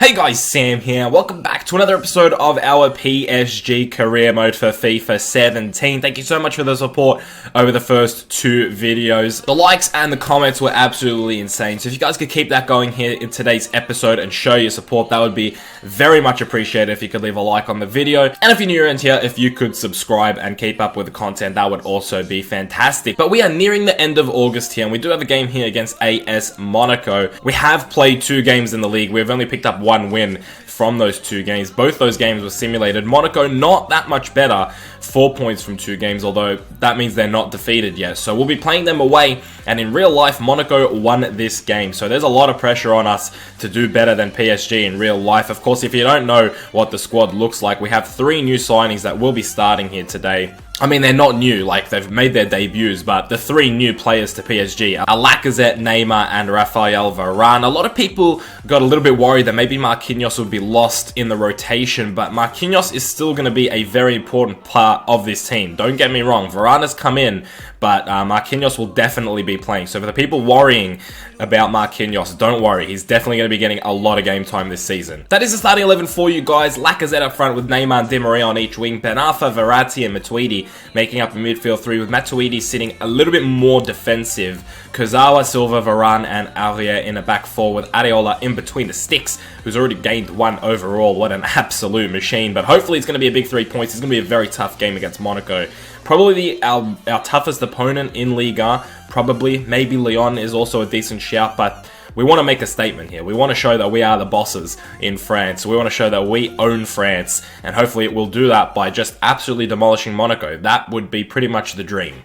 Hey guys, Sam here. Welcome back to another episode of our PSG career mode for FIFA 17. Thank you so much for the support over the first two videos. The likes and the comments were absolutely insane. So if you guys could keep that going here in today's episode and show your support, that would be very much appreciated if you could leave a like on the video. And if you're new around here, if you could subscribe and keep up with the content, that would also be fantastic. But we are nearing the end of August here, and we do have a game here against AS Monaco. We have played two games in the league. We've only picked up one win from those two games. Both those games were simulated. Monaco not that much better, 4 points from two games, although that means they're not defeated yet. So we'll be playing them away, and in real life, Monaco won this game. So there's a lot of pressure on us to do better than PSG in real life. Of course, if you don't know what the squad looks like, we have three new signings that will be starting here today. I mean, they're not new, like they've made their debuts, but the three new players to PSG are Lacazette, Neymar, and Raphael Varane. A lot of people got a little bit worried that maybe Marquinhos would be lost in the rotation, but Marquinhos is still going to be a very important part of this team. Don't get me wrong, Varane has come in, but Marquinhos will definitely be playing. So for the people worrying about Marquinhos, don't worry, he's definitely going to be getting a lot of game time this season. That is the starting 11 for you guys. Lacazette up front with Neymar and Di Maria on each wing, Ben Arfa, Verratti, and Matuidi making up the midfield three, with Matuidi sitting a little bit more defensive. Kurzawa, Silva, Varane, and Aurier in a back four, with Areola in between the sticks, who's already gained one overall. What an absolute machine. But hopefully it's going to be a big 3 points. It's going to be a very tough game against Monaco. Probably our toughest opponent in Liga. Probably. Maybe Lyon is also a decent shout, but we want to make a statement here. We want to show that we are the bosses in France. We want to show that we own France, and hopefully it will do that by just absolutely demolishing Monaco. That would be pretty much the dream.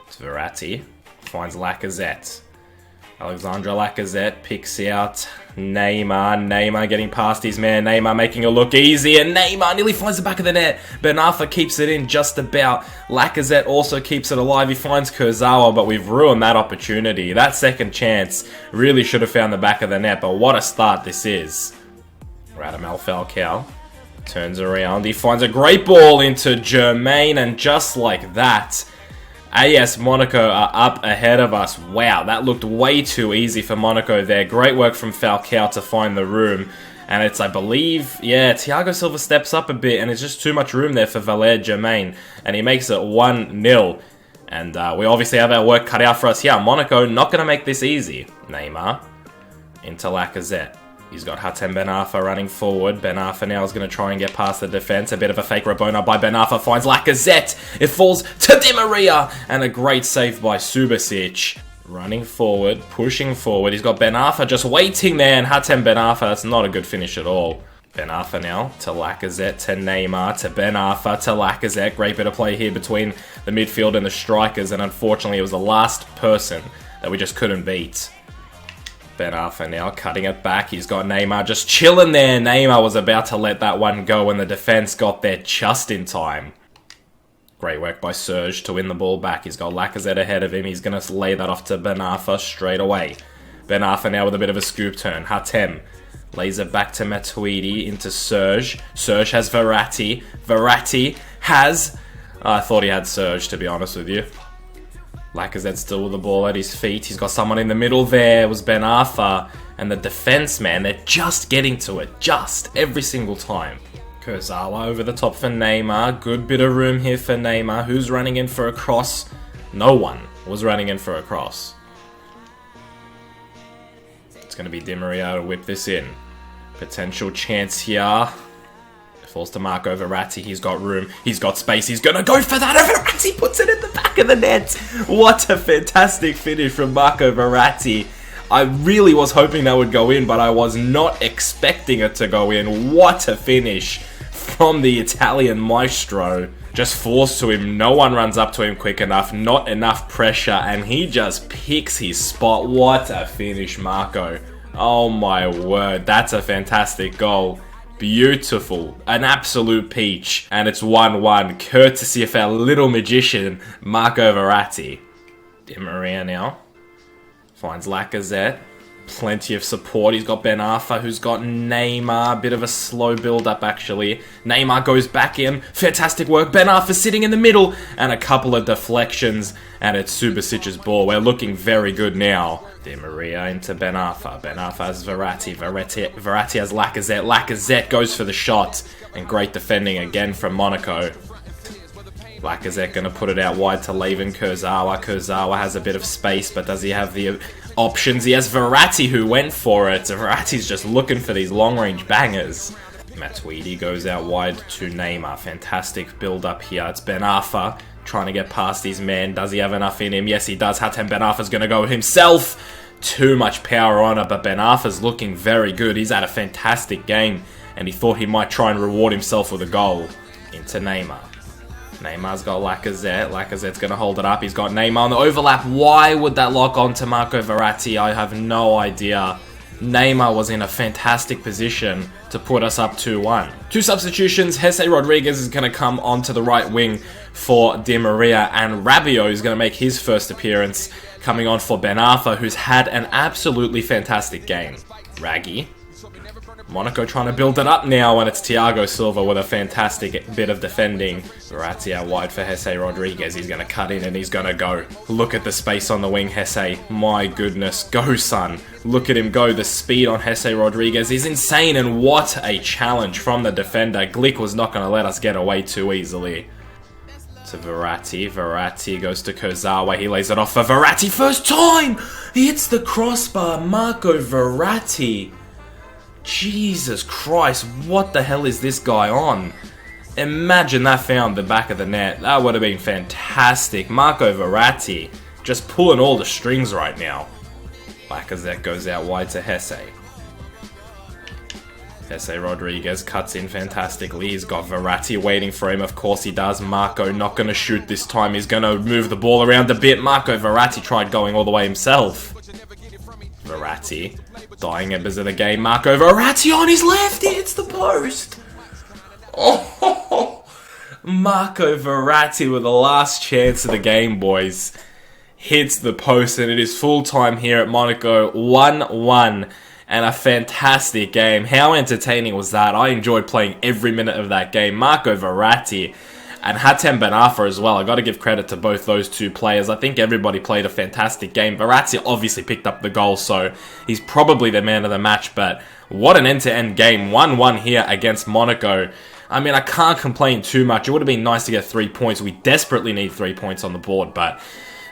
It's Verratti. Finds Lacazette. Alexandre Lacazette picks out Neymar. Neymar getting past his man. Neymar making it look easy, and Neymar nearly finds the back of the net. Ben Arfa keeps it in just about. Lacazette also keeps it alive. He finds Kurzawa, but we've ruined that opportunity. That second chance really should have found the back of the net, but what a start this is. Radamel Falcao turns around. He finds a great ball into Germain, and just like that, AS Monaco are up ahead of us. Wow, that looked way too easy for Monaco there. Great work from Falcao to find the room. And it's, I believe, yeah, Thiago Silva steps up a bit, and it's just too much room there for Valère Germain. And he makes it 1-0. And we obviously have our work cut out for us here. Monaco not going to make this easy. Neymar into Lacazette. He's got Hatem Ben Arfa running forward. Ben Arfa now is going to try and get past the defense. A bit of a fake Rabona by Ben Arfa. Finds Lacazette. It falls to Di Maria. And a great save by Subasic. Running forward, pushing forward. He's got Ben Arfa just waiting there. And Hatem Ben Arfa, that's not a good finish at all. Ben Arfa now to Lacazette, to Neymar, to Ben Arfa, to Lacazette. Great bit of play here between the midfield and the strikers. And unfortunately, it was the last person that we just couldn't beat. Ben Arfa now cutting it back. He's got Neymar just chilling there. Neymar was about to let that one go when the defense got there just in time. Great work by Serge to win the ball back. He's got Lacazette ahead of him. He's going to lay that off to Ben Arfa straight away. Ben Arfa now with a bit of a scoop turn. Hatem lays it back to Matuidi into Serge. Serge has Verratti. Verratti has... I thought he had Serge, to be honest with you. Lacazette still with the ball at his feet. He's got someone in the middle there. It was Ben Arfa. And the defense, man, they're just getting to it. Just every single time. Kurzawa over the top for Neymar. Good bit of room here for Neymar. Who's running in for a cross? No one was running in for a cross. It's going to be Di Maria to whip this in. Potential chance here. Falls to Marco Verratti. He's got room. He's got space. He's going to go for that. And Verratti puts it in the back of the net. What a fantastic finish from Marco Verratti. I really was hoping that would go in, but I was not expecting it to go in. What a finish from the Italian maestro. Just forced to him. No one runs up to him quick enough. Not enough pressure. And he just picks his spot. What a finish, Marco. Oh my word. That's a fantastic goal. Beautiful. An absolute peach. And it's 1-1. Courtesy of our little magician, Marco Verratti. Di Maria now. Finds Lacazette. plenty of support. He's got Ben Arfa, who's got Neymar. Bit of a slow build-up, actually. Neymar goes back in. Fantastic work. Ben Arfa sitting in the middle. And a couple of deflections. And it's Subasic's ball. We're looking very good now. Di Maria into Ben Arfa. Ben Arfa has Verratti. Verratti has Lacazette. Lacazette goes for the shot. And great defending again from Monaco. Lacazette going to put it out wide to Levin Kurzawa. Kurzawa has a bit of space, but does he have the options? He has Verratti, who went for it. Verratti's just looking for these long-range bangers. Matuidi goes out wide to Neymar. Fantastic build-up here. It's Ben Arfa trying to get past his man. Does he have enough in him? Yes, he does. Hatem Ben Arfa's going to go himself. Too much power on it, but Ben Arfa's looking very good. He's had a fantastic game, and he thought he might try and reward himself with a goal. Into Neymar. Neymar's got Lacazette. Lacazette's going to hold it up. He's got Neymar on the overlap. Why would that lock on to Marco Verratti? I have no idea. Neymar was in a fantastic position to put us up 2-1. Two substitutions. Jesse Rodriguez is going to come onto the right wing for Di Maria, and Rabiot is going to make his first appearance, coming on for Ben Arfa, who's had an absolutely fantastic game. Raggy. Monaco trying to build it up now, and it's Thiago Silva with a fantastic bit of defending. Verratti out wide for Jesse Rodriguez. He's going to cut in and he's going to go. Look at the space on the wing, Jesse. My goodness. Go, son. Look at him go. The speed on Jesse Rodriguez is insane, and what a challenge from the defender. Glick was not going to let us get away too easily. To Verratti. Verratti goes to Kurzawa. He lays it off for Verratti. First time! He hits the crossbar. Marco Verratti. Jesus Christ, what the hell is this guy on? Imagine that found the back of the net. That would have been fantastic. Marco Verratti just pulling all the strings right now. Lacazette goes out wide to Jesse. Jesse Rodriguez cuts in fantastically. He's got Verratti waiting for him. Of course he does. Marco not going to shoot this time. He's going to move the ball around a bit. Marco Verratti tried going all the way himself. Verratti dying embers of the game. Marco Verratti on his left. He hits the post. Oh, Marco Verratti with the last chance of the game, boys. Hits the post, and it is full time here at Monaco. 1-1. And a fantastic game. How entertaining was that? I enjoyed playing every minute of that game. Marco Verratti and Hatem Ben Arfa as well. I got to give credit to both those two players. I think everybody played a fantastic game. Verratti obviously picked up the goal, so he's probably the man of the match. But what an end-to-end game. 1-1 here against Monaco. I mean, I can't complain too much. It would have been nice to get 3 points. We desperately need 3 points on the board, but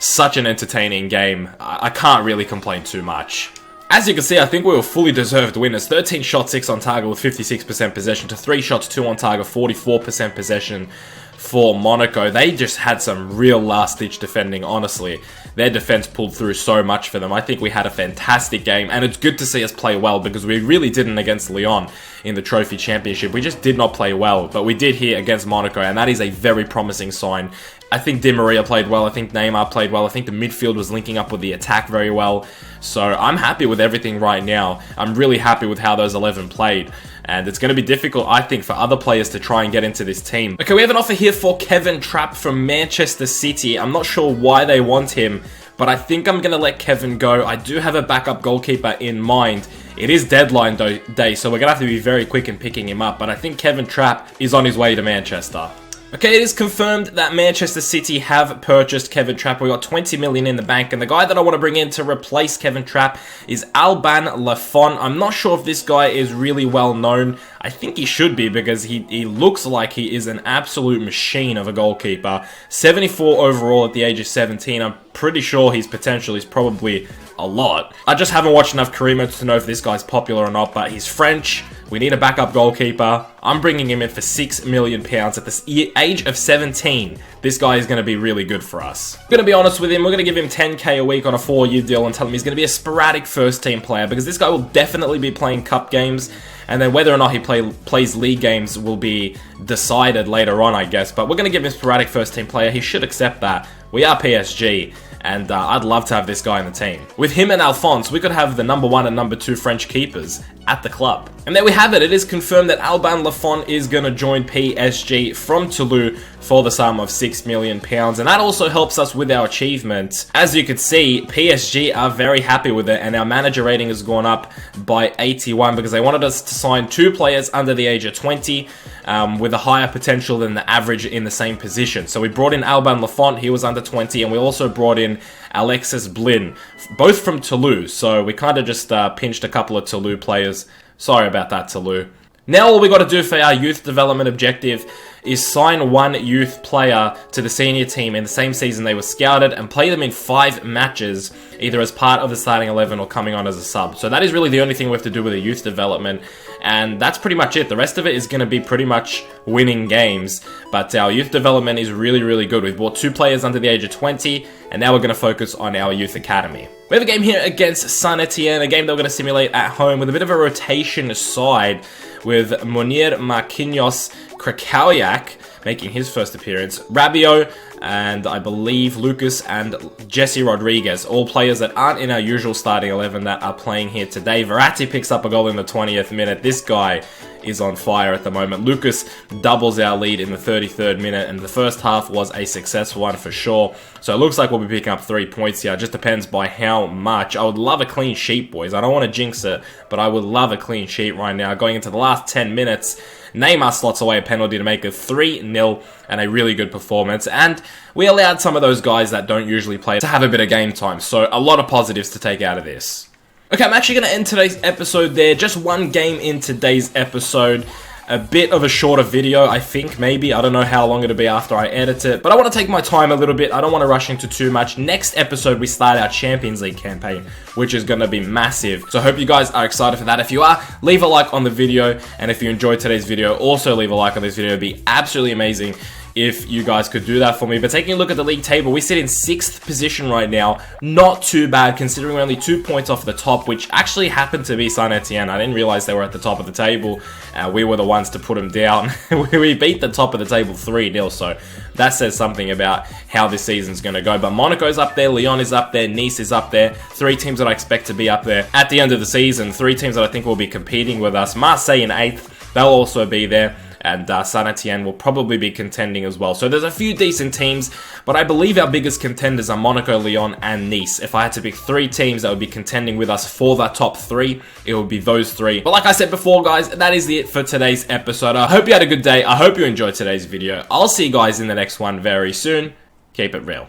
such an entertaining game. I can't really complain too much. As you can see, I think we were fully deserved winners. 13 shots, 6 on target with 56% possession to 3 shots, 2 on target, 44% possession for Monaco. They just had some real last-ditch defending, honestly. Their defense pulled through so much for them. I think we had a fantastic game, and it's good to see us play well because we really didn't against Lyon in the Trophy Championship. We just did not play well, but we did here against Monaco, and that is a very promising sign. I think Di Maria played well. I think Neymar played well. I think the midfield was linking up with the attack very well. So I'm happy with everything right now. I'm really happy with how those 11 played. And it's going to be difficult, I think, for other players to try and get into this team. Okay, we have an offer here for Kevin Trapp from Manchester City. I'm not sure why they want him, but I think I'm going to let Kevin go. I do have a backup goalkeeper in mind. It is deadline day, so we're going to have to be very quick in picking him up. But I think Kevin Trapp is on his way to Manchester. Okay, it is confirmed that Manchester City have purchased Kevin Trapp. We got 20 million in the bank, and the guy that I want to bring in to replace Kevin Trapp is Alban Lafont. I'm not sure if this guy is really well known. I think he should be because he looks like he is an absolute machine of a goalkeeper. 74 overall at the age of 17. I'm pretty sure his potential is probably a lot. I just haven't watched enough career modes to know if this guy's popular or not, but he's French. We need a backup goalkeeper. I'm bringing him in for £6 million at the age of 17. This guy is going to be really good for us. I'm going to be honest with him. We're going to give him 10k a week on a 4-year deal and tell him he's going to be a sporadic first-team player because this guy will definitely be playing cup games. And then whether or not he plays league games will be decided later on, I guess. But we're going to give him sporadic first-team player. He should accept that. We are PSG. And I'd love to have this guy in the team. With him and Alphonse, we could have the number 1 and number 2 French keepers at the club. And there we have it. It is confirmed that Alban Lafont is going to join PSG from Toulouse for the sum of £6 million. And that also helps us with our achievements. As you can see, PSG are very happy with it, and our manager rating has gone up by 81 because they wanted us to sign 2 players under the age of 20 with a higher potential than the average in the same position. So we brought in Alban Lafont, he was under 20, and we also brought in Alexis Blin, both from Toulouse. So we kind of just pinched a couple of Toulouse players. Sorry about that, Toulouse. Now all we got to do for our youth development objective is sign 1 youth player to the senior team in the same season they were scouted and play them in 5 matches, either as part of the starting 11 or coming on as a sub. So that is really the only thing we have to do with the youth development, and that's pretty much it. The rest of it is going to be pretty much winning games, but our youth development is really, really good. We've bought 2 players under the age of 20, and now we're going to focus on our youth academy. We have a game here against S1E3, a game that we're going to simulate at home with a bit of a rotation side, with Munir Marquinhos Krakowiak making his first appearance, Rabiot, and I believe Lucas and Jesse Rodriguez, all players that aren't in our usual starting 11 that are playing here today. Verratti picks up a goal in the 20th minute. This guy is on fire at the moment. Lucas doubles our lead in the 33rd minute, and the first half was a successful one for sure. So it looks like we'll be picking up 3 points here. It just depends by how much. I would love a clean sheet, boys. I don't want to jinx it, but I would love a clean sheet right now. Going into the last 10 minutes, Neymar slots away a penalty to make it 3-0 and a really good performance. And we allowed some of those guys that don't usually play to have a bit of game time. So a lot of positives to take out of this. Okay, I'm actually going to end today's episode there. Just 1 game in today's episode. A bit of a shorter video, I think, maybe. I don't know how long it'll be after I edit it. But I want to take my time a little bit. I don't want to rush into too much. Next episode, we start our Champions League campaign, which is going to be massive. So I hope you guys are excited for that. If you are, leave a like on the video. And if you enjoyed today's video, also leave a like on this video. It'd be absolutely amazing if you guys could do that for me. But taking a look at the league table, we sit in 6th position right now. Not too bad, considering we're only 2 points off the top, which actually happened to be Saint-Etienne. I didn't realize they were at the top of the table. We were the ones to put them down. We beat the top of the table 3-0, so that says something about how this season's going to go. But Monaco's up there, Lyon is up there, Nice is up there. 3 teams that I expect to be up there at the end of the season. 3 teams that I think will be competing with us. Marseille in 8th, they'll also be there. And Saint-Etienne will probably be contending as well. So there's a few decent teams, but I believe our biggest contenders are Monaco, Lyon, and Nice. If I had to pick 3 teams that would be contending with us for that top 3, it would be those 3. But like I said before, guys, that is it for today's episode. I hope you had a good day. I hope you enjoyed today's video. I'll see you guys in the next one very soon. Keep it real.